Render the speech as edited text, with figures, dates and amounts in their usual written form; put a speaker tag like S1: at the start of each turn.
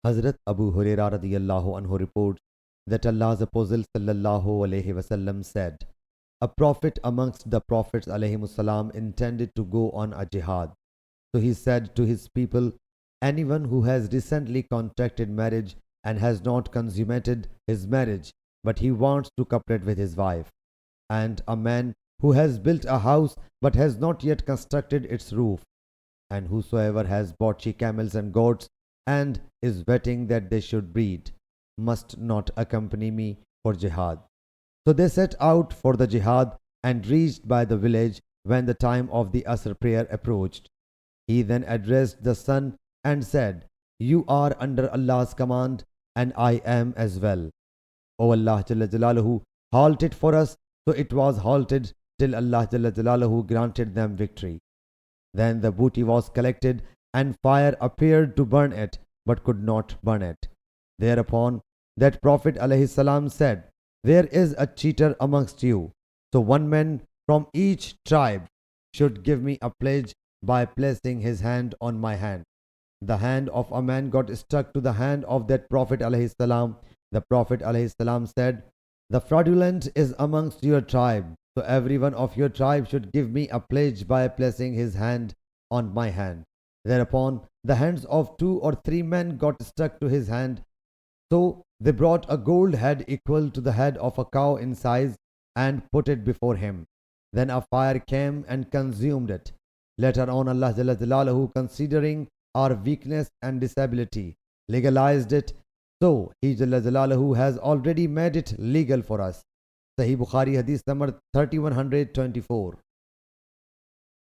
S1: Hazrat Abu Hurairah radiyallahu anhu reports that Allah's Apostle sallallahu alaihi wasallam said, a prophet amongst the prophets alayhimus salam intended to go on a jihad. So he said to his people, anyone who has recently contracted marriage and has not consummated his marriage, but he wants to cooperate with his wife, and a man who has built a house but has not yet constructed its roof, and whosoever has bought she camels and goats and is waiting that they should breed, must not accompany me for jihad. So they set out for the jihad and reached by the village when the time of the Asr prayer approached. He then addressed the sun and said, you are under Allah's command and I am as well. O Allah Jalla Jalaluhu, halt it for us. So it was halted till Allah Jalla Jalaluhu granted them victory. Then the booty was collected and fire appeared to burn it but could not burn it. Thereupon that Prophet alayhi salam said, there is a cheater amongst you. So one man from each tribe should give me a pledge by placing his hand on my hand. The hand of a man got stuck to the hand of that Prophet alayhi salam. The Prophet alayhi salam said, the fraudulent is amongst your tribe. So every one of your tribe should give me a pledge by placing his hand on my hand. Thereupon the hands of 2 or 3 men got stuck to his hand. So they brought a gold head equal to the head of a cow in size and put it before him. Then a fire came and consumed it. Later on, Allah Jalla Jalaluhu, considering our weakness and disability, legalized it. So He Jalla Jalaluhu has already made it legal for us. Sahih Bukhari Hadith number 3124.